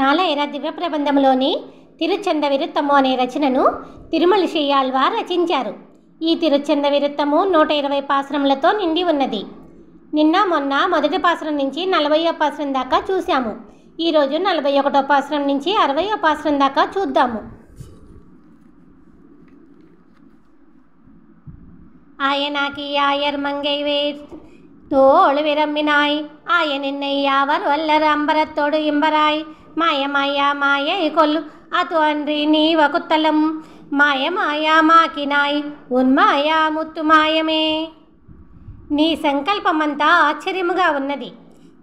నాలాయిర దివ్య ప్రబంధంలోని తిరుచంద విరుత్తము అనే రచనను తిరుమల శ్రీయాళ్వార్ రచించారు. ఈ తిరుచంద విరుత్తము 120 పాసురములతో నిండి ఉన్నది. నిన్న మొన్న మొదటి పాసురం నుంచి 40వ పాసురం దాకా చూశాము. ఈరోజు 41వ పాసురం నుంచి 60వ పాసురం దాకా చూద్దాము. ఆయనాకి ఆయర్ మంగైవే தோள் விரம்பினாய் ஆயனின்னை யாவர் வல்லர் அம்பரத்தோடு இம்பராய் மாயமாயா மாயை கொல்லு அது அன்றி நீ வகுத்தலம் మాయమాయా మాకినాయ్ ఉన్మాయా ముత్తు మాయమే. నీ సంకల్పమంతా ఆశ్చర్యముగా ఉన్నది.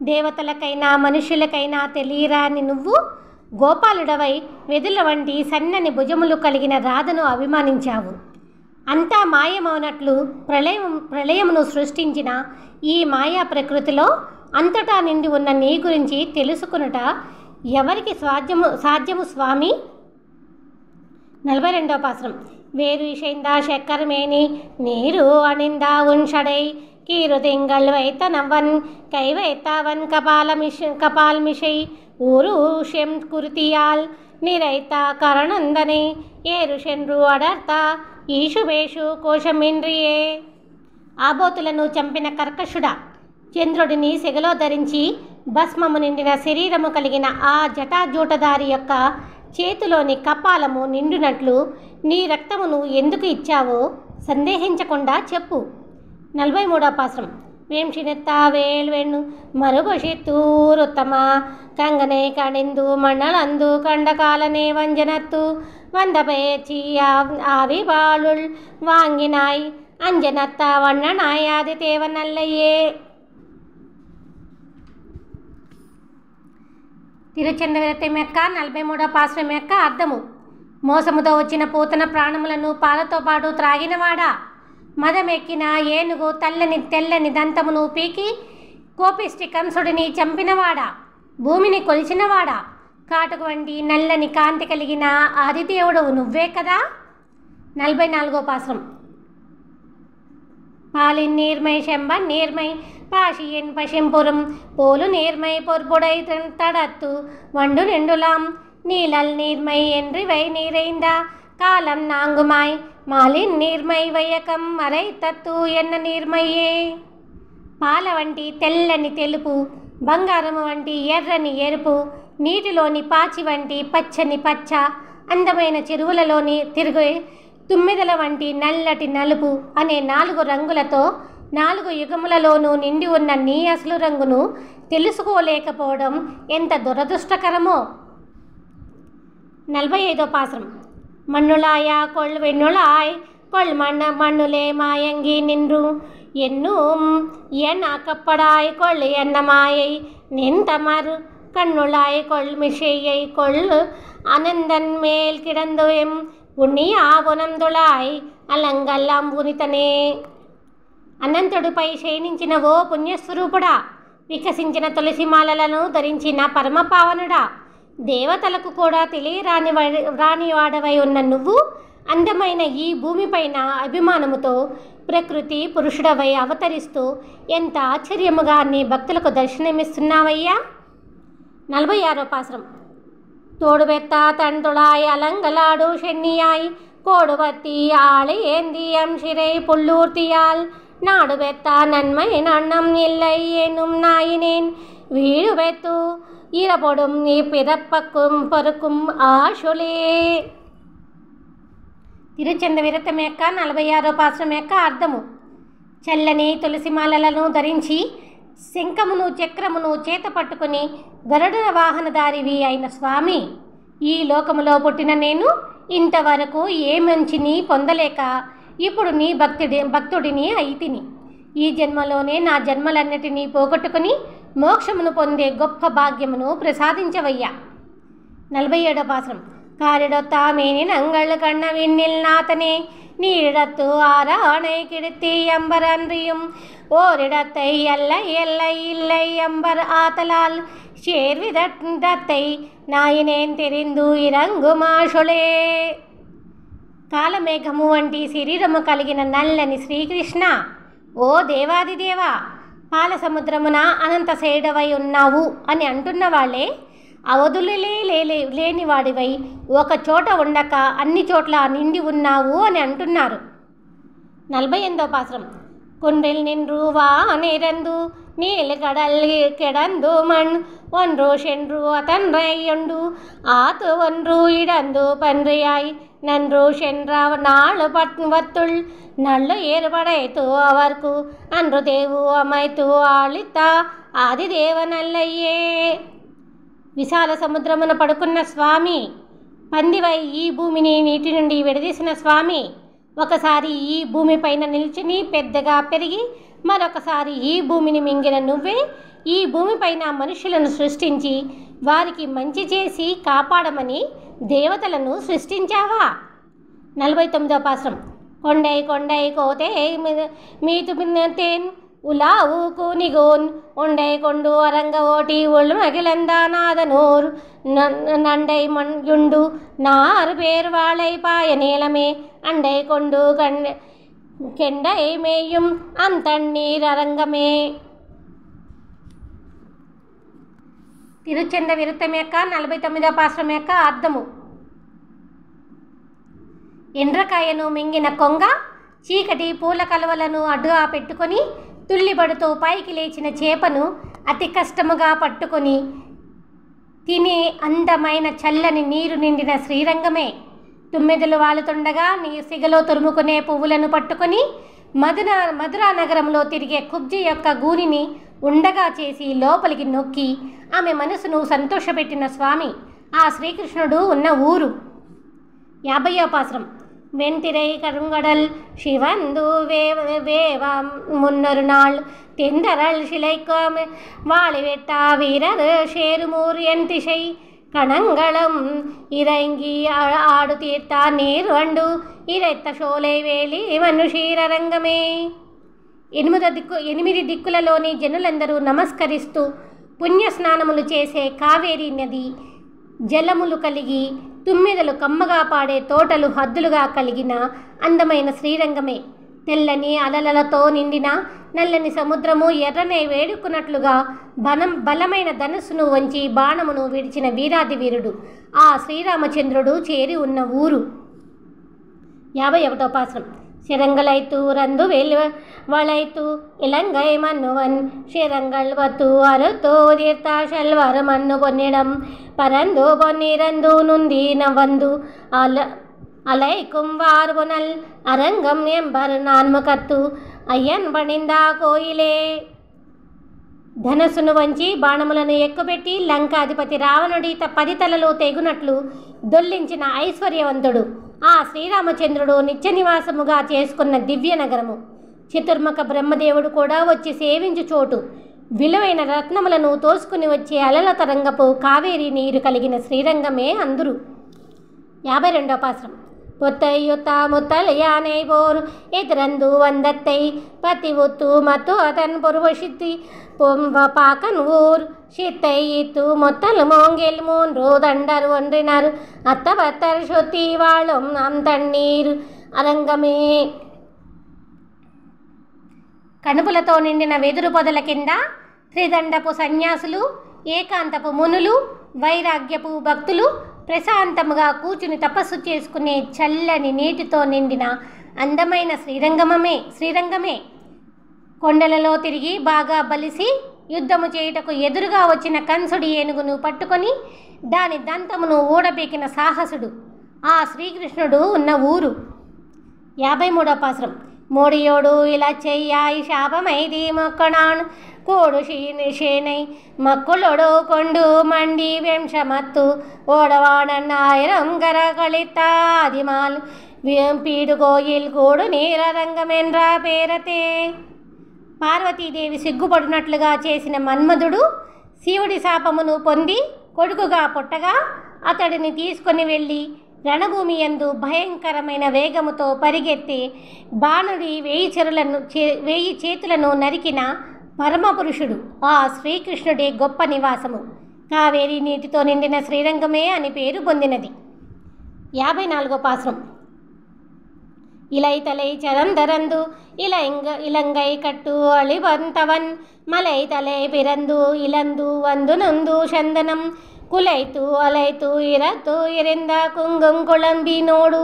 దేవతలకైనా మనుషులకైనా తెలియరాని నువ్వు గోపాలుడవై వెదుల వంటి సన్నని భుజములు కలిగిన రాధను అభిమానించావు. అంతా మాయమవునట్లు ప్రళయమును సృష్టించిన ఈ మాయా ప్రకృతిలో అంతటా నిండి ఉన్న నీ గురించి తెలుసుకునుట ఎవరికి సాధ్యము స్వామి? 42వ పాసురం. వేరు ఇషైందా శక్కరమేని నీరు అణిందా ఉన్షడై కీరు తింగళ్ వైతనవన్ కైవైతావన్ కపాల్ మిషై ఊరు షెం కుర్తియాల్ నిరైత కరణందనే ఏరుషెన్రు అడర్త ఈషువేషు కోశమింద్రియే. ఆబోతులను చంపిన కర్కశుడా, చంద్రుడిని సెగలో ధరించి భస్మము నిండిన శరీరము కలిగిన ఆ జటాజూటదారి యొక్క చేతిలోని కపాలము నిండునట్లు నీ రక్తమును ఎందుకు ఇచ్చావో సందేహించకుండా చెప్పు. 43వ పాసురం. వేంషినెత్త వేల్వెన్ను మరుగొషిత్తూరుత్తమ కంగనే కడిందు మಣ್ಣలందు కండకాలనే వంజనత్తు వందపేచి ఆవి బాళుల్ వాంగినాయ్ అంజనత్త వన్ననాయాది తేవనల్లయ్యే. తిరుచంద విరతం యొక్క 43వ పాసురం యొక్క అర్థము. మోసముతో వచ్చిన పూతన ప్రాణములను పాలతో పాటు త్రాగినవాడా, మదమెక్కిన ఏనుగు తెల్లని దంతమును పీకి కోపిష్టి కంసుడిని చంపినవాడా, భూమిని కొలిచినవాడా, కాటుకు వంటి నల్లని కాంతి కలిగిన ఆదిదేవుడు నువ్వే కదా. 44వ పాసురం. பாலின் நீர்மை செம்பன் நீர்மை பாஷியின் பசிம்புறம் போலு நீர்மை பொற்புடை தடத்து வண்டு நெண்டுலாம் நீழல் நீர்மை என்று வை நிறைந்த காலம் நாங்குமாய் மாலின் நீர்மை వయకం మరై తత్తు ఎన్న నీర్మయ్యే. పాల వంటి తెల్లని తెలుపు, బంగారము వంటి ఎర్రని ఎరుపు, నీటిలోని పాచి వంటి పచ్చని పచ్చ, అందమైన చెరువులలోని తిరుగు తుమ్మిదల వంటి నల్లటి నలుపు అనే 4 రంగులతో 4 యుగములలోనూ నిండి ఉన్న నీ అసలు రంగును తెలుసుకోలేకపోవడం ఎంత దురదృష్టకరమో. 45వ పాసురం. మన్నులాయ కొళ్ వెన్నులాయ్ కొళ్ మన్నులే మాయంగి నిన్ను ఎన్నుం ఎన్ అకప్పడాయ్ కొళ్ ఎన్నమాయై నింతమర్ కన్నులాయ్ కొళ్ మిషయ్యై కొళ్ ఆనందన్ మేల్ కిడందువెం పుణ్య వనందులాయ్ అలంగల్లాంబునితనే. అనంతుడిపై శయనించిన ఓ పుణ్యస్వరూపుడా, వికసించిన తులసిమాలలను ధరించిన పరమపావనుడా, దేవతలకు కూడా రానివాడవై ఉన్న నువ్వు అందమైన ఈ భూమిపైన అభిమానముతో ప్రకృతి పురుషుడవై అవతరిస్తూ ఎంత ఆశ్చర్యముగా నీ భక్తులకు దర్శనమిస్తున్నావయ్యా. 46వ పాసురం. తోడుబెత్త తండ్రులాయ్ అలంగలాడు షెన్నియాయ్ కోడుబత్తి ఆళి ఏంది అంశిరై పుల్లూర్తియాల్ నాడుబెత్త నన్మై నన్నం ఇల్లై ఏనుం నాయినేన్ వీడుబెత్తు ఇరపొడుం ఈ పిరప్పక్కుం పరుకుం ఆశులే. తిరుచంద విరతం యొక్క 46వ పాసురం యొక్క అర్థము. చల్లని తులసిమాలలను ధరించి శంఖమును చక్రమును చేత పట్టుకుని గరుడ వాహనదారివి అయిన స్వామి, ఈ లోకములో పుట్టిన నేను ఇంతవరకు ఏ మంచిని పొందలేక ఇప్పుడు నీ భక్తుడిని అయితిని. ఈ జన్మలోనే నా జన్మలన్నిటినీ పోగొట్టుకుని మోక్షమును పొందే గొప్ప భాగ్యమును ప్రసాదించవయ్యా. 47వ పాసురం. కారిడొత్త మేని నంగళ్ కన్న విన్నిల్ నాతనే நீடத்து ஆரானை கிடுத்தி எம்பர் அன்றியும் ஓரிடத்தை எல்லை எல்லை இல்லை எம்பர் ஆத்தலால் சேர்விதத்தை నాయనేన్ తెరిందు ఇరంగుమాషులే. కాలమేఘము వంటి శరీరము కలిగిన నల్లని శ్రీకృష్ణ, ఓ దేవాదిదేవా, పాల సముద్రమున అనంత శేడవై ఉన్నావు అని అంటున్న వాళ్ళే అవధులే లేనివాడివై ఒక చోట ఉండక అన్ని చోట్ల నిండి ఉన్నావు అని అంటున్నారు. 48వ పాసురం. குன்றில் நின்று வா நிறந்து நீல் கடல் கிடந்து மண் ஒன்று சென்று அதன்றையுண்டு ஆத்து ஒன்று இடந்து பன்றியாய் நன்று சென்ற நாள் வத்துள் నల్లు ఏర్పడైతూ అవర్కు అండ్రు దేవు అమైతూ ఆళిత ఆదిదేవనల్లయ్యే. విశాల సముద్రమున పడుకున్న స్వామి, పందివై ఈ భూమిని నీటి నుండి విడదీసిన స్వామి, ఒకసారి ఈ భూమిపైన నిల్చుని పెద్దగా పెరిగి మరొకసారి ఈ భూమిని మింగిన నువ్వే ఈ భూమిపైన మనుషులను సృష్టించి వారికి మంచి చేసి కాపాడమని దేవతలను సృష్టించావా? 49వ పాసురం. కొండై కొండై కోతే మీతు తేన్ ఉలావు కూనిగోన్ ఒండై కొండు అరంగ ఓటి ఒళ్ళు మగిలందానాదనూర్ నండై మణ్యుండు నారు పేరు వాళై పాయ నీలమే అండై కొండు కెండై మేయం అంతన్నీర్ అరంగమే. తిరుచెంద విరుత్తం యొక్క 49వ పాసురం యొక్క అర్థము. ఎండ్రకాయను మింగిన కొంగ చీకటి పూల కలువలను అడ్డుగా పెట్టుకొని తుల్లిబడుతూ పైకి లేచిన చేపను అతి కష్టముగా పట్టుకొని తినే అందమైన చల్లని నీరు నిండిన శ్రీరంగమే. తుమ్మెదలు వాలుతుండగా నీ సిగలో తురుముకునే పువ్వులను పట్టుకొని మధురా నగరంలో తిరిగే కుబ్జి యొక్క గూనిని ఉండగా చేసి లోపలికి నొక్కి ఆమె మనసును సంతోషపెట్టిన స్వామి ఆ శ్రీకృష్ణుడు ఉన్న ఊరు. 50వ పాసురం. வெண்திரை கருங்கடல் சிவந்து வேவ முன்னொரு நாள் தெந்தரல் சிலைக்கும் வாழி வெட்டா வீரர் சேருமூர் என் திசை கணங்களும் இறங்கி ஆடு தீர்த்தா நீர் வண்டு இறைத்த சోலை వేలి మనుషీరంగమే. 8 దిక్కులలోని జనులందరూ నమస్కరిస్తూ పుణ్యస్నానములు చేసే కావేరీ నది జలములు కలిగి తుమ్మెదలు కమ్మగా పాడే తోటలు హద్దులుగా కలిగిన అందమైన శ్రీరంగమే. తెల్లని అలలతో నిండిన నల్లని సముద్రము ఎర్రనే వేడుకున్నట్లుగా బలమైన ధనుస్సును వంచి బాణమును విడిచిన వీరాది వీరుడు ఆ శ్రీరామచంద్రుడు చేరి ఉన్న ఊరు. 51వ పాసురం. சிரங்களைத்து ரந்து வளைத்து இலங்கை மன்னுவன் சிரங்கள் வத்து அறுத்து உதிர்த்தா செல்வர் மண்ணு பொன்னிடம் பரந்து பொன்னிறந்து நுந்தீன வந்து அலைக்கும் வார்புனல் அரங்கம் ఎంబర్ నాన్ముకత్తు అయ్యన్ పడిందా కోయిలే. ధనస్సును వంచి బాణములను ఎక్కుపెట్టి లంకాధిపతి రావణుడి 10 తలలు తెగునట్లు దొల్లించిన ఐశ్వర్యవంతుడు ఆ శ్రీరామచంద్రుడు నిత్య నివాసముగా చేసుకున్న దివ్య నగరము. చతుర్ముఖ బ్రహ్మదేవుడు కూడా వచ్చి సేవించు చోటు. విలువైన రత్నములను తోసుకుని వచ్చే అలల తరంగపు కావేరీ నీరు కలిగిన శ్రీరంగమే అందురు. 52వ పాసురం. பொத்தையுத்தா முத்தல் யானை போர் எதிரந்து வந்தத்தை பத்தி உத்து மத்து அதன் பொருவசித்தி பாக்கன் ஊர் சித்தை இத்து மொத்தல் மோங்கில் 3 దండర్ ஒன்றினர் அத்தபத்தர் சொத்தி வாழும் நம் தண்ணீர் అరంగమే. కనుపులతో నిండిన వెదురు పొదల కింద త్రిదండపు సన్యాసులు, ఏకాంతపు మునులు, వైరాగ్యపు భక్తులు ప్రశాంతముగా కూర్చుని తపస్సు చేసుకునే చల్లని నీటితో నిండిన అందమైన శ్రీరంగమే. కొండలలో తిరిగి బాగా బలిసి యుద్ధము చేయుటకు ఎదురుగా వచ్చిన కంసుడి ఏనుగును పట్టుకొని దాని దంతమును ఊడబీకిన సాహసుడు ఆ శ్రీకృష్ణుడు ఉన్న ఊరు. 53వ పాసురం. మోడియోడు ఇలా చెయ్యాయి శాపమైది మొక్కడాన్ కోడు షేనై మక్కులొడు కొండు మండి వెంశమత్తు ఓడవాడన్నాయిరం గరగళితాదిమాల్ పీడు కోయిల్ కూడు నీరరంగమెన్రా పేరతే. పార్వతీదేవి సిగ్గుపడినట్లుగా చేసిన మన్మధుడు శివుడి శాపమును పొంది కొడుకుగా పుట్టగా అతడిని తీసుకొని వెళ్ళి రణభూమి యందు భయంకరమైన వేగముతో పరిగెత్తి బాణుడి 1000 చేతులను నరికిన పరమపురుషుడు ఆ శ్రీకృష్ణుడి గొప్ప నివాసము. కావేరీ నీటితో నిండిన శ్రీరంగమే అని పేరు పొందినది. 54వ పాసురం. இலைத்தலை சரந்தரந்து இலங்கை கட்டு அழிவந்தவன் மலைத்தலை பிறந்து இளந்து வந்து நொந்து சந்தனம் ಕುಲೈತು ಅಲೈತು ಇರತ್ತು ಇರಿಂದ ಕುಂಗುಂ ಕುಳಂಬಿ ನೋಡು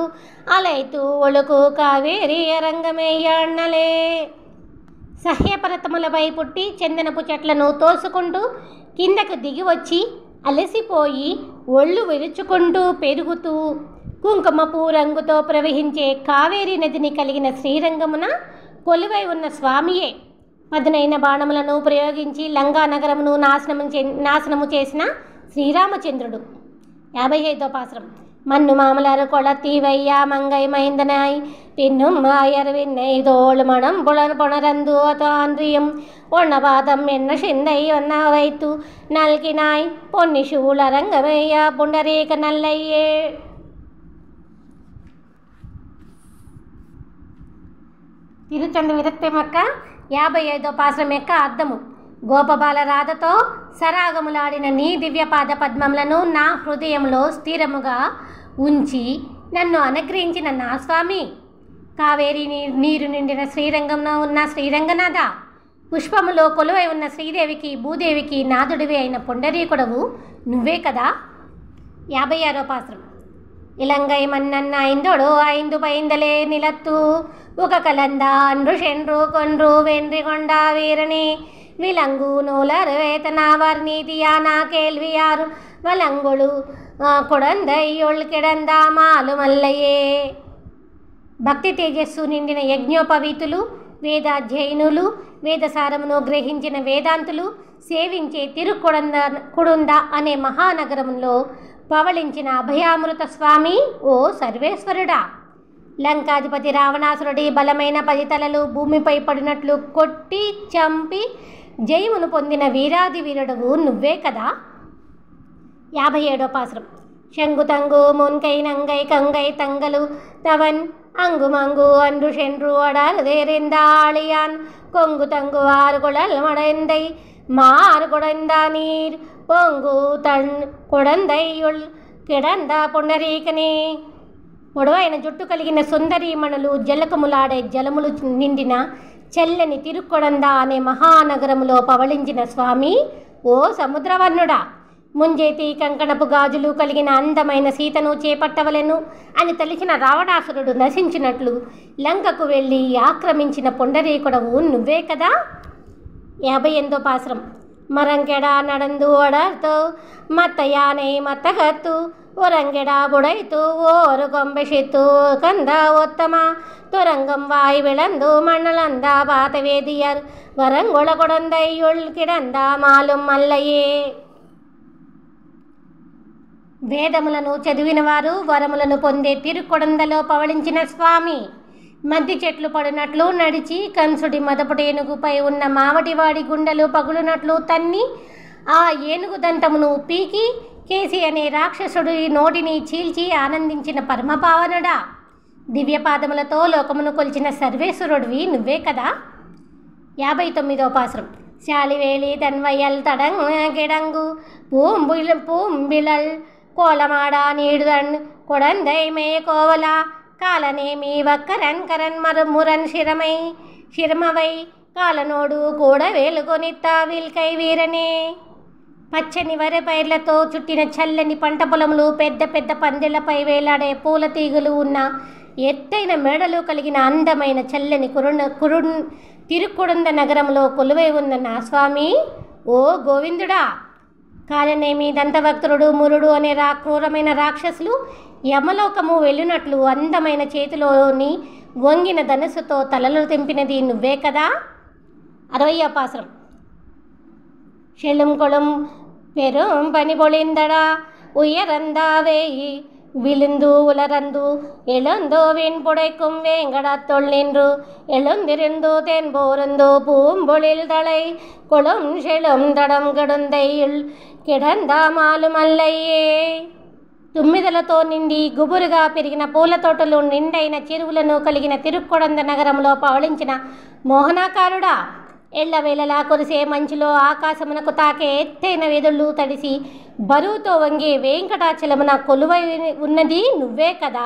ಅಲೈತು ఒలుకు కావేరి రంగమేయన్నలే. సహ్యపర్వతములపై పుట్టి చందనపు చెట్లను తోసుకుంటూ కిందకు దిగి వచ్చి అలసిపోయి ఒళ్ళు విరుచుకుంటూ పెరుగుతూ కుంకుమపు రంగుతో ప్రవహించే కావేరీ నదిని కలిగిన శ్రీరంగమున కొలువై ఉన్న స్వామియే. పదునైన బాణములను ప్రయోగించి లంకా నగరమును నాశనము చేసిన శ్రీరామచంద్రుడు. 55వ పాసురం. మన్ను మామలరు కొళతి వయ్యా మంగై మైందనాయ్ పిన్నుం ఆయర్విన్నై తోళు మణం పుణరందు అతాంద్రియం ఒన్నపాదం ఎన్న షిందై ఒన్న వైతు నల్కినాయ్ పొన్ని శూళ రంగమయ్య పుండరీక నల్లయ్యే. తిరుచందు విరక్తి మొక్క 55వ పాసురం యొక్క అర్థము. గోపబాల రాధతో సరాగములాడిన నీ దివ్యపాద పద్మములను నా హృదయంలో స్థిరముగా ఉంచి నన్ను అనుగ్రహించిన నా స్వామి, కావేరీ నీరు నిండిన శ్రీరంగంలో ఉన్న శ్రీరంగనాథ, పుష్పములో కొలువై ఉన్న శ్రీదేవికి భూదేవికి నాథుడివి అయిన పుండరీకుడవు నువ్వే కదా. 56వ పాసురం. ఇలంగై మన్నన్న ఐందొడు ఐందు పైందలే నిలత్తు ఒక కలంద అండ్రు షెండ్రు కొండ్రు వెండ్రి కొండ వీరని విలంగు నూలరు వేతన వర్ణీతియానా కేల్వియారు వలంగుడు కొడందయ్యొళ్ కిడంద మాలు మల్లయ్యే. భక్తి తేజస్సు నిండిన యజ్ఞోపవీతులు, వేదాధ్యయనులు, వేదసారమును గ్రహించిన వేదాంతులు సేవించే తిరుకొడంద అనే మహానగరంలో పవళించిన అభయామృత స్వామి ఓ సర్వేశ్వరుడా. లంకాధిపతి రావణాసురుడి బలమైన 10 తలలు భూమిపై పడినట్లు కొట్టి చంపి జయమును పొందిన వీరాది వీరుడవు నువ్వే కదా. 57వ పాసురం. శంగుతంగు మున్కై నంగై కంగై తంగలు తవన్ అంగుమంగు అండ్రు షెండ్రు అడాలు దేరిందాళియాన్ కొంగు తంగు ఆరుగుళల్ మడెందై మారు కొడందా నీర్ పొంగు కొడందయ్యుళ్ కిడంద పుండరీకని. పొడవైన జుట్టు కలిగిన సుందరీమణులు జలకములాడే జలములు నిండిన చెల్లని తిరుకొడంద అనే మహానగరములో పవళించిన స్వామి ఓ సముద్రవర్ణుడా. ముంజేతి కంకణపు గాజులు కలిగిన అందమైన సీతను చేపట్టవలెను అని తలిచిన రావణాసురుడు నశించినట్లు లంకకు వెళ్ళి ఆక్రమించిన పుండరీకుడవు నువ్వే కదా. 58వ పాసురం. మరంకెడా నడందు అడర్తో మత్త యానై మత్తగత్తు ఒరంగెడా బుడైతు ఓరు కొంబెషిత్తు కంద ఉత్తమ తురంగం వాయి విళందు మಣ್ಣలందా బాతవేదియర్ వరంగొళ కొడందయ్యుళ్ కిడంద మాలు మల్లయ్యే. వేదములను చదివిన వారు వరములను పొందే తిరుకొడందలో పవళించిన స్వామి, మద్ది చెట్లు పడినట్లు నడిచి కంసుడి మదపుటి ఏనుగుపై ఉన్న మావటివాడి గుండెలు పగులునట్లు తన్ని ఆ ఏనుగు దంతమును పీకి కేసి అనే రాక్షసుడి నోటిని చీల్చి ఆనందించిన పరమపావనుడా. దివ్యపాదములతో లోకమును కొలిచిన సర్వేశ్వరుడివి నువ్వే కదా. 59వ పాసురం. శాలివేలి తన్వయల్ తడంగిడంగు పూంబిళల్ కోలమాడ నీడుదన్ కొడందై మే కోవల కాలనేమి వక్కరన్ కరన్ మురన్ శిరమవై కాలనోడు కూడా వేలుకొనిత్త విల్కై వీరనే. పచ్చని వరి పైర్లతో చుట్టిన చల్లని పంట పొలములు, పెద్ద పెద్ద పందిళ్లపై వేలాడే పూల తీగులు ఉన్న ఎత్తైన మేడలు కలిగిన అందమైన చల్లని తిరుకొడంద నగరంలో కొలువై ఉన్న నా స్వామి ఓ గోవిందుడా. కాలనేమి దంతవక్తుడు మురుడు అనే క్రూరమైన రాక్షసులు యమలోకము వెళ్ళినట్లు అందమైన చేతిలోని వంగిన ధనుసుతో తలలు తెంపినది నువ్వే కదా. 60వ పాసురం. செல்லும் கொளும் பெரும் பனி பொழிந்தடா உயரந்தாவேயி விழுந்து உலரந்து எழுந்தோ வெண் புடைக்கும் வேங்கடத்துள் நின்று எழுந்திருந்து தென்போருந்து பூம்பொழில் தலை கொளும் செழும் தடம் கெடுந்தையில் కిడంద మాలు మల్లయ్యే. తుమ్మిదలతో నిండి గుబురుగా పెరిగిన పూల తోటలు నిండైన చెరువులను కలిగిన తిరుకొడంద నగరంలో పవళించిన మోహనాకారుడా. ఎళ్లవేళలా కురిసే మంచులో ఆకాశమునకు తాకే ఎత్తైన వెదుళ్ళు తడిసి బరువుతో వంగే వెంకటాచలమున కొలువై ఉన్నది నువ్వే కదా.